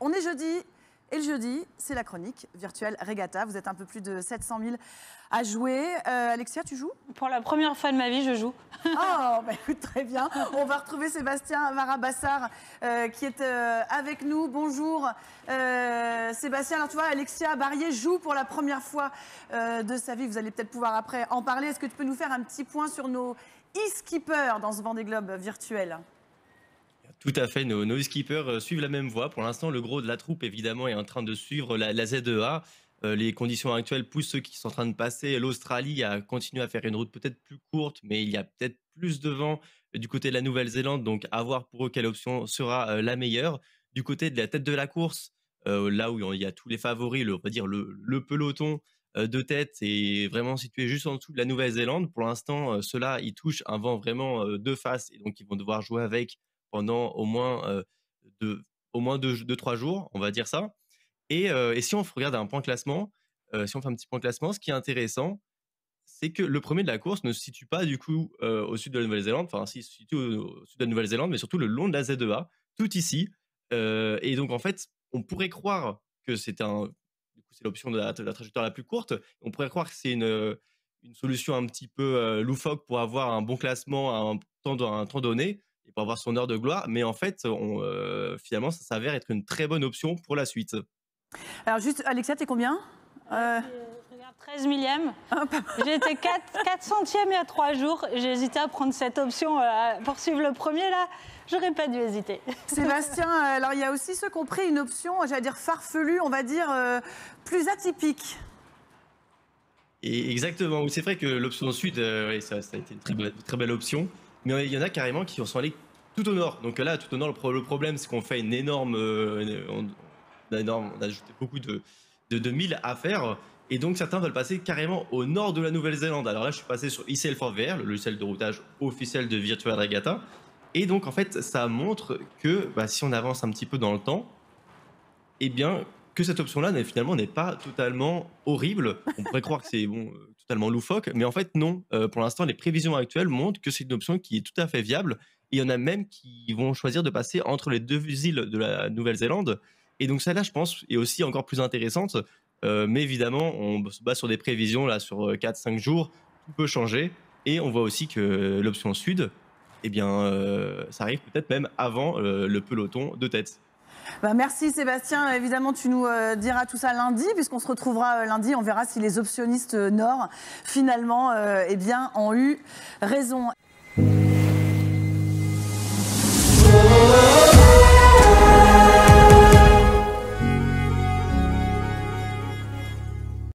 On est jeudi. Et le jeudi, c'est la chronique virtuelle Regatta. Vous êtes un peu plus de 700 000 à jouer. Alexia, tu joues? Pour la première fois de ma vie, je joue. Oh, bah, écoute, très bien. On va retrouver Sébastien Varabassar qui est avec nous. Bonjour Sébastien. Alors tu vois, Alexia Barrier joue pour la première fois de sa vie. Vous allez peut-être pouvoir après en parler. Est-ce que tu peux nous faire un petit point sur nos e-skippers dans ce Vendée Globe virtuel? Tout à fait, nos skippers suivent la même voie. Pour l'instant, le gros de la troupe, évidemment, est en train de suivre la ZEA. Les conditions actuelles poussent ceux qui sont en train de passer l'Australie à continuer à faire une route peut-être plus courte, mais il y a peut-être plus de vent du côté de la Nouvelle-Zélande, donc à voir pour eux quelle option sera la meilleure. Du côté de la tête de la course, là où il y a tous les favoris, on va dire le peloton de tête est vraiment situé juste en dessous de la Nouvelle-Zélande. Pour l'instant, ceux-là, ils touchent un vent vraiment de face, et donc ils vont devoir jouer avec pendant au moins 2-3 jours, on va dire ça. Et si on regarde un point classement, si on fait un petit point classement, ce qui est intéressant, c'est que le premier de la course ne se situe pas du coup au sud de la Nouvelle-Zélande, enfin si, il se situe au sud de la Nouvelle-Zélande, mais surtout le long de la ZEA, tout ici. Et donc en fait, on pourrait croire que c'est l'option de la trajectoire la plus courte. On pourrait croire que c'est une solution un petit peu loufoque pour avoir un bon classement à un temps donné et pour avoir son heure de gloire. Mais en fait, finalement, ça s'avère être une très bonne option pour la suite. Alors juste, Alexia, t'es combien? Je regarde 13 millième. J'ai été 4 centièmes il y a 3 jours. J'ai hésité à prendre cette option pour suivre le premier, là. J'aurais pas dû hésiter. Sébastien, alors il y a aussi ceux qui ont pris une option, j'allais dire farfelue, on va dire plus atypique. Et exactement, c'est vrai que l'option sud, ouais, ça a été une très belle option. Mais il y en a carrément qui sont allés tout au nord. Donc là, tout au nord, le problème, c'est qu'on fait une énorme... on a ajouté beaucoup de milles à faire. Et donc, certains veulent passer carrément au nord de la Nouvelle-Zélande. Alors là, je suis passé sur ICL4VR, le logiciel de routage officiel de Virtual Regatta. Et donc, en fait, ça montre que si on avance un petit peu dans le temps, eh bien, que cette option-là, finalement, n'est pas totalement horrible. On pourrait croire que c'est totalement loufoque, mais en fait, non. Pour l'instant, les prévisions actuelles montrent que c'est une option qui est tout à fait viable. Et il y en a même qui vont choisir de passer entre les deux îles de la Nouvelle-Zélande. Et donc, celle-là, je pense, est aussi encore plus intéressante. Mais évidemment, on se base sur des prévisions là, sur 4-5 jours. Tout peut changer. Et on voit aussi que l'option sud, eh bien, ça arrive peut-être même avant le peloton de tête. Merci Sébastien, évidemment tu nous diras tout ça lundi, puisqu'on se retrouvera lundi, on verra si les optionnistes nord finalement eh bien, ont eu raison.